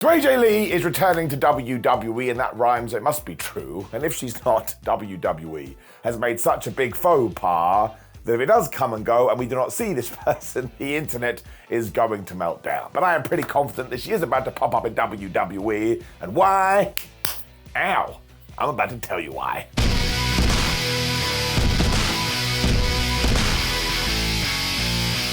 So AJ Lee is returning to WWE, and that rhymes, it must be true. And if she's not, WWE has made such a big faux pas that if it does come and go and we do not see this person, the internet is going to melt down. But I am pretty confident that she is about to pop up in WWE. And why? Ow. I'm about to tell you why.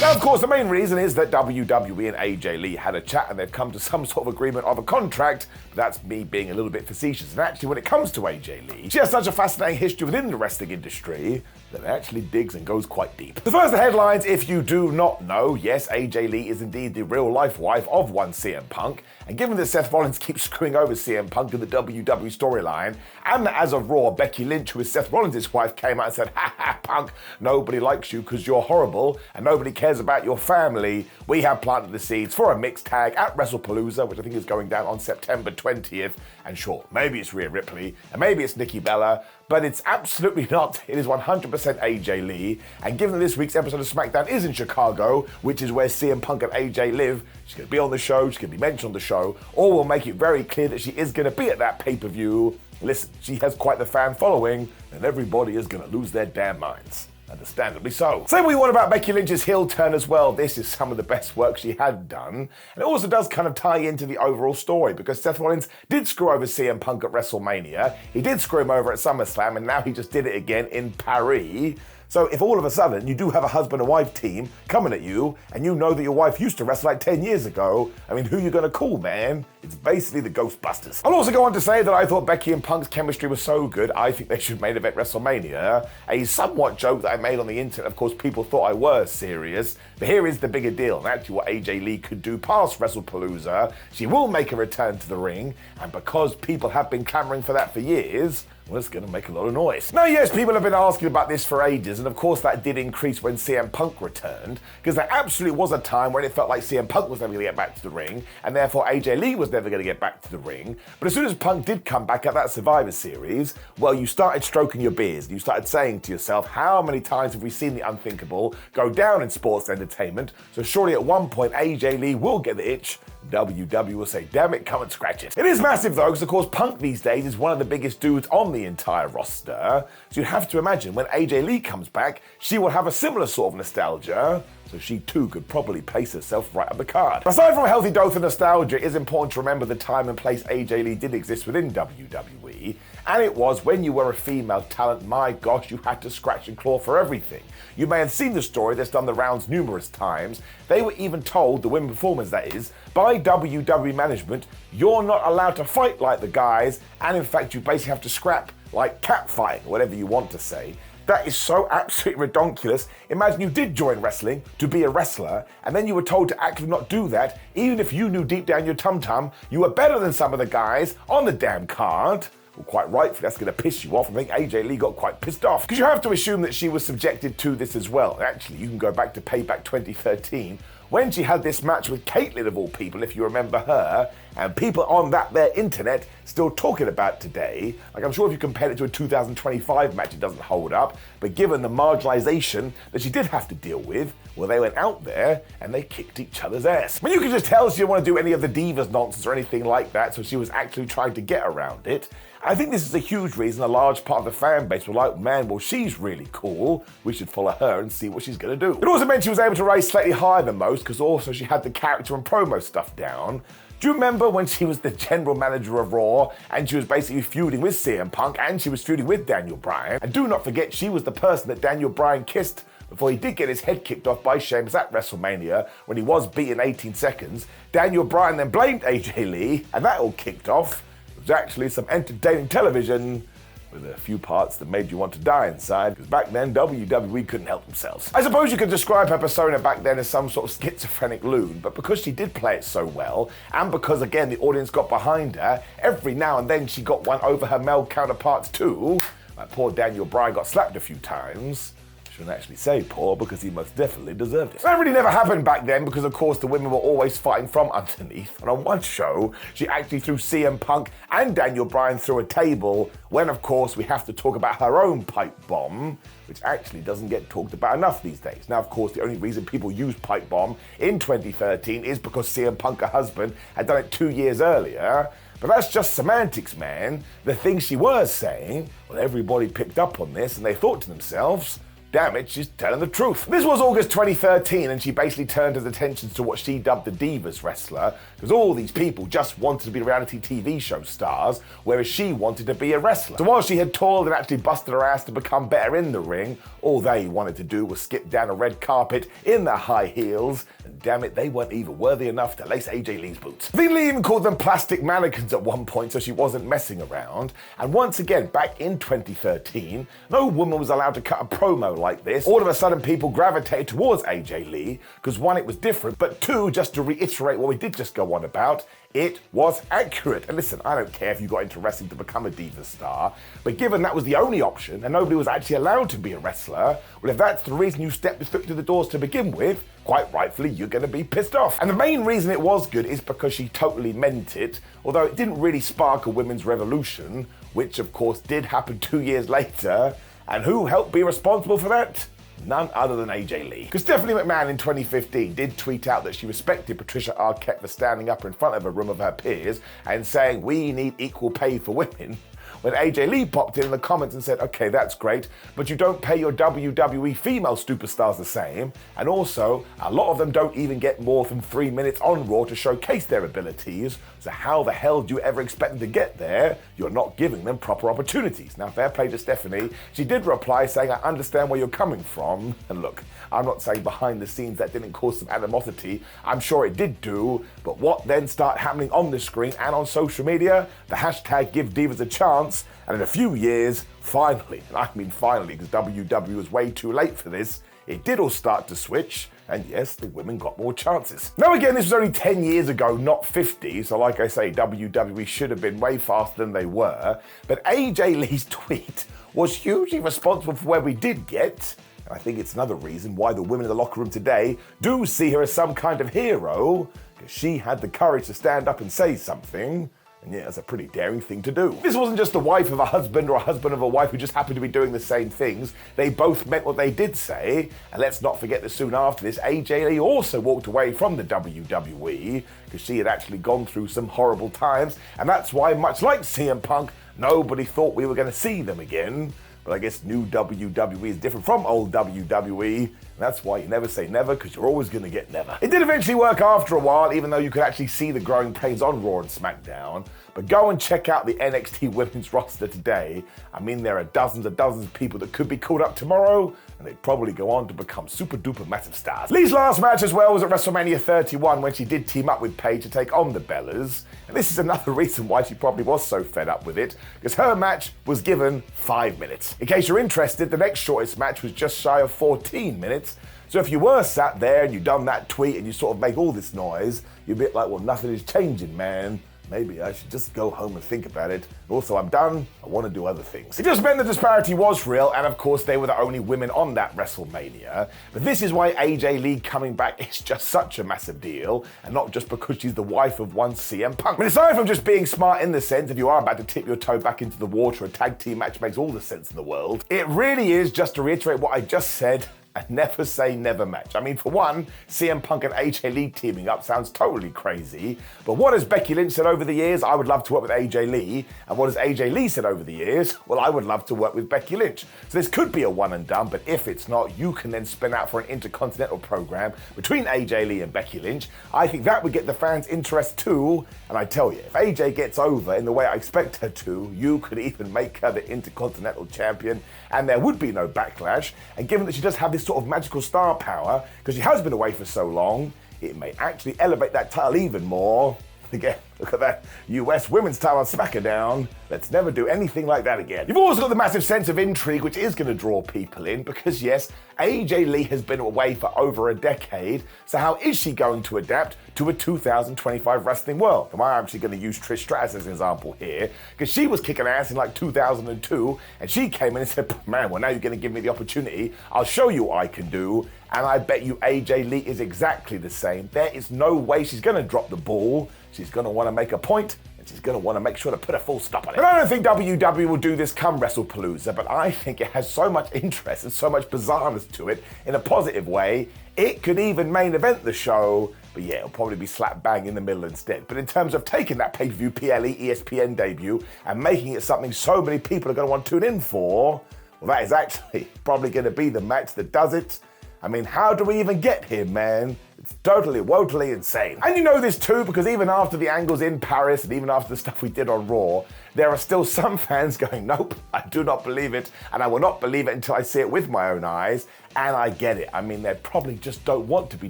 Now, of course, the main reason is that WWE and AJ Lee had a chat and they've come to some sort of agreement of a contract. But that's me being a little bit facetious. And actually, when it comes to AJ Lee, she has such a fascinating history within the wrestling industry that it actually digs and goes quite deep. The first headlines, if you do not know, yes, AJ Lee is indeed the real-life wife of one CM Punk. And given that Seth Rollins keeps screwing over CM Punk in the WWE storyline, and that as of Raw, Becky Lynch, who is Seth Rollins' wife, came out and said, "Ha ha, Punk, nobody likes you because you're horrible and nobody cares about your family," we have planted the seeds for a mixed tag at Wrestlepalooza, which I think is going down on September 20th. And sure, maybe it's Rhea Ripley, and maybe it's Nikki Bella, but it's absolutely not. It is 100% AJ Lee. And given that this week's episode of SmackDown is in Chicago, which is where CM Punk and AJ live, she's going to be on the show, she's going to be mentioned on the show, or we'll make it very clear that she is going to be at that pay-per-view. Listen, she has quite the fan following, and everybody is going to lose their damn minds. Understandably so. Say what you want about Becky Lynch's heel turn as well. This is some of the best work she had done. And it also does kind of tie into the overall story because Seth Rollins did screw over CM Punk at WrestleMania. He did screw him over at SummerSlam, and now he just did it again in Paris. So if all of a sudden you do have a husband and wife team coming at you and you know that your wife used to wrestle like 10 years ago, I mean, who are you going to call, man? It's basically the Ghostbusters. I'll also go on to say that I thought Becky and Punk's chemistry was so good, I think they should main event WrestleMania. A somewhat joke that I made on the internet, of course, people thought I was serious. But here is the bigger deal, and actually what AJ Lee could do past Wrestlepalooza. She will make a return to the ring, and because people have been clamoring for that for years, well, it's going to make a lot of noise. Now, yes, people have been asking about this for ages, and of course that did increase when CM Punk returned, because there absolutely was a time when it felt like CM Punk was never going to get back to the ring, and therefore AJ Lee was never going to get back to the ring. But as soon as Punk did come back at that Survivor Series, well, you started stroking your beards, and you started saying to yourself, how many times have we seen the unthinkable go down in sports entertainment? So surely at one point AJ Lee will get the itch. WWE will say, damn it, come and scratch it. It is massive though, because of course Punk these days is one of the biggest dudes on the entire roster. So you have to imagine when AJ Lee comes back, she will have a similar sort of nostalgia. So she too could probably place herself right up the card. Aside from a healthy dose of nostalgia, it is important to remember the time and place AJ Lee did exist within WWE. And it was when you were a female talent, my gosh, you had to scratch and claw for everything. You may have seen the story that's done the rounds numerous times. They were even told, the women performers that is, by WWE management, you're not allowed to fight like the guys, and in fact you basically have to scrap like cat fight, whatever you want to say. That is so absolutely redonkulous. Imagine you did join wrestling to be a wrestler, and then you were told to actively not do that, even if you knew deep down your tum-tum you were better than some of the guys on the damn card. Well, quite rightfully, that's going to piss you off. I think AJ Lee got quite pissed off. Because you have to assume that she was subjected to this as well. Actually, you can go back to Payback 2013, when she had this match with Caitlyn of all people, if you remember her, and people on that there internet still talking about today. Like, I'm sure if you compared it to a 2025 match, it doesn't hold up, but given the marginalization that she did have to deal with, well, they went out there and they kicked each other's ass. I mean, you could just tell she didn't want to do any of the divas nonsense or anything like that, so she was actually trying to get around it. I think this is a huge reason a large part of the fan base were like, man, well, she's really cool. We should follow her and see what she's going to do. It also meant she was able to raise slightly higher than most because also she had the character and promo stuff down. Do you remember when she was the general manager of Raw and she was basically feuding with CM Punk and she was feuding with Daniel Bryan? And do not forget, she was the person that Daniel Bryan kissed before he did get his head kicked off by Sheamus at WrestleMania when he was beaten 18 seconds. Daniel Bryan then blamed AJ Lee and that all kicked off. It was actually some entertaining television with a few parts that made you want to die inside, because back then WWE couldn't help themselves. I suppose you could describe her persona back then as some sort of schizophrenic loon, but because she did play it so well, and because again the audience got behind her, every now and then she got one over her male counterparts too. Like poor Daniel Bryan got slapped a few times. Shouldn't actually say poor because he most definitely deserved it. That really never happened back then because, of course, the women were always fighting from underneath. And on one show, she actually threw CM Punk and Daniel Bryan through a table when, of course, we have to talk about her own pipe bomb, which actually doesn't get talked about enough these days. Now, of course, the only reason people use pipe bomb in 2013 is because CM Punk, her husband, had done it 2 years earlier. But that's just semantics, man. The things she was saying, well, everybody picked up on this and they thought to themselves, damn it, she's telling the truth. This was August 2013, and she basically turned her attention to what she dubbed the Divas wrestler, because all these people just wanted to be reality TV show stars, whereas she wanted to be a wrestler. So while she had toiled and actually busted her ass to become better in the ring, all they wanted to do was skip down a red carpet in their high heels, and damn it, they weren't even worthy enough to lace AJ Lee's boots. I think Lee even called them plastic mannequins at one point, so she wasn't messing around. And once again, back in 2013, no woman was allowed to cut a promo like this. All of a sudden, people gravitated towards AJ Lee, because one, it was different, but two, just to reiterate what we did just go on about, it was accurate. And listen, I don't care if you got into wrestling to become a diva star, but given that was the only option and nobody was actually allowed to be a wrestler, well, if that's the reason you stepped your foot through the doors to begin with, quite rightfully, you're going to be pissed off. And the main reason it was good is because she totally meant it, although it didn't really spark a women's revolution, which of course did happen 2 years later. And who helped be responsible for that? None other than AJ Lee. Because Stephanie McMahon in 2015 did tweet out that she respected Patricia Arquette for standing up in front of a room of her peers and saying, we need equal pay for women. When AJ Lee popped in the comments and said, okay, that's great, but you don't pay your WWE female superstars the same, and also, a lot of them don't even get more than 3 minutes on Raw to showcase their abilities, so how the hell do you ever expect them to get there? You're not giving them proper opportunities. Now, fair play to Stephanie. She did reply saying, I understand where you're coming from, and look, I'm not saying behind the scenes that didn't cause some animosity. I'm sure it did do, but what then started happening on the screen and on social media? The hashtag Give Divas a Chance, and in a few years, finally, and I mean finally, because WWE was way too late for this, it did all start to switch, and yes, the women got more chances. Now again, this was only 10 years ago, not 50, so like I say, WWE should have been way faster than they were, but AJ Lee's tweet was hugely responsible for where we did get, and I think it's another reason why the women in the locker room today do see her as some kind of hero, because she had the courage to stand up and say something. And yeah, it's a pretty daring thing to do. This wasn't just the wife of a husband or a husband of a wife who just happened to be doing the same things. They both meant what they did say. And let's not forget that soon after this, AJ Lee also walked away from the WWE because she had actually gone through some horrible times. And that's why, much like CM Punk, nobody thought we were going to see them again. But I guess new WWE is different from old WWE. And that's why you never say never, because you're always going to get never. It did eventually work after a while, even though you could actually see the growing pains on Raw and SmackDown. But go and check out the NXT women's roster today. I mean, there are dozens and dozens of people that could be called up tomorrow, and they'd probably go on to become super duper massive stars. Lee's last match as well was at WrestleMania 31 when she did team up with Paige to take on the Bellas. And this is another reason why she probably was so fed up with it, because her match was given 5 minutes. In case you're interested, the next shortest match was just shy of 14 minutes. So if you were sat there and you done that tweet and you sort of make all this noise, you're a bit like, well, nothing is changing, man. Maybe I should just go home and think about it. Also, I'm done. I want to do other things. It just meant the disparity was real, and of course, they were the only women on that WrestleMania. But this is why AJ Lee coming back is just such a massive deal, and not just because she's the wife of one CM Punk. But aside from just being smart in the sense, if you are about to tip your toe back into the water, a tag team match makes all the sense in the world. It really is, just to reiterate what I just said, a never say never match. I mean, for one, CM Punk and AJ Lee teaming up sounds totally crazy, but what has Becky Lynch said over the years? I would love to work with AJ Lee. And what has AJ Lee said over the years? Well, I would love to work with Becky Lynch. So this could be a one and done, but if it's not, you can then spin out for an intercontinental program between AJ Lee and Becky Lynch. I think that would get the fans' interest too, and I tell you, if AJ gets over in the way I expect her to, you could even make her the intercontinental champion, and there would be no backlash. And given that she does have this sort of magical star power, because she has been away for so long, it may actually elevate that title even more. again, look at that US women's title on SmackDown. Let's never do anything like that again. You've also got the massive sense of intrigue, which is going to draw people in, because yes, AJ Lee has been away for over a decade, so how is she going to adapt to a 2025 wrestling world? Am I actually going to use Trish Stratus as an example here? Because she was kicking ass in like 2002, and she came in and said, man, well now you're going to give me the opportunity, I'll show you what I can do, and I bet you AJ Lee is exactly the same. There is no way she's going to drop the ball. She's going to want to make a point, and she's going to want to make sure to put a full stop on it. But I don't think WWE will do this come Wrestlepalooza, but I think it has so much interest and so much bizarreness to it in a positive way. It could even main event the show, but yeah, it'll probably be slap bang in the middle instead. But in terms of taking that pay-per-view PLE ESPN debut and making it something so many people are going to want to tune in for, well, that is actually probably going to be the match that does it. I mean, how do we even get here, man? It's totally, woefully insane. And you know this too, because even after the angles in Paris and even after the stuff we did on Raw, there are still some fans going, nope, I do not believe it, and I will not believe it until I see it with my own eyes. And I get it. I mean, they probably just don't want to be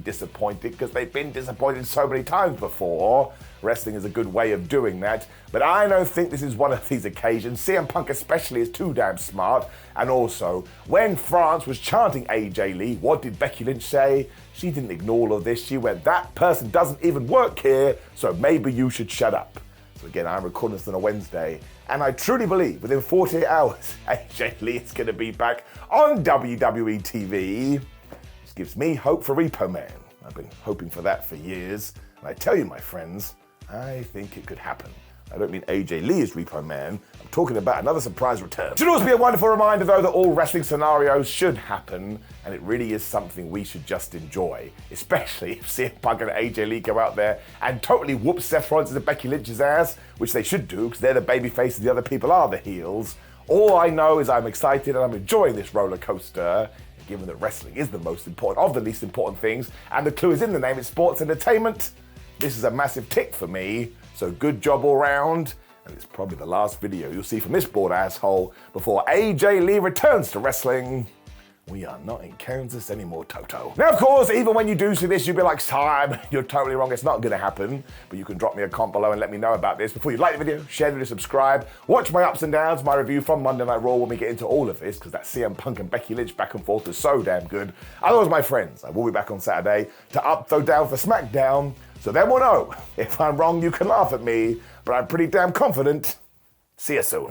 disappointed because they've been disappointed so many times before. Wrestling is a good way of doing that. But I don't think this is one of these occasions. CM Punk especially is too damn smart. And also, when France was chanting AJ Lee, what did Becky Lynch say? She didn't ignore all of this. She went, that person doesn't even work here, so maybe you should shut up. So again, I'm recording this on a Wednesday, and I truly believe within 48 hours, AJ Lee is going to be back on WWE TV. This gives me hope for Repo Man. I've been hoping for that for years, and I tell you, my friends, I think it could happen. I don't mean AJ Lee is Repo Man. I'm talking about another surprise return. It should also be a wonderful reminder, though, that all wrestling scenarios should happen, and it really is something we should just enjoy, especially if CM Punk and AJ Lee go out there and totally whoop Seth Rollins and Becky Lynch's ass, which they should do, because they're the baby faces, the other people are the heels. All I know is I'm excited and I'm enjoying this roller coaster, given that wrestling is the most important of the least important things, and the clue is in the name, it's sports entertainment. This is a massive tick for me, so good job all round, and it's probably the last video you'll see from this bored asshole before AJ Lee returns to wrestling. We are not in Kansas anymore, Toto. Now, of course, even when you do see this, you'll be like, Simon, you're totally wrong, it's not gonna happen. But you can drop me a comment below and let me know about this. Before you like the video, share the video, subscribe, watch my ups and downs, my review from Monday Night Raw when we get into all of this, because that CM Punk and Becky Lynch back and forth is so damn good. Otherwise, my friends, I will be back on Saturday to up, throw down for SmackDown. So then we'll know. If I'm wrong, you can laugh at me, but I'm pretty damn confident. See you soon.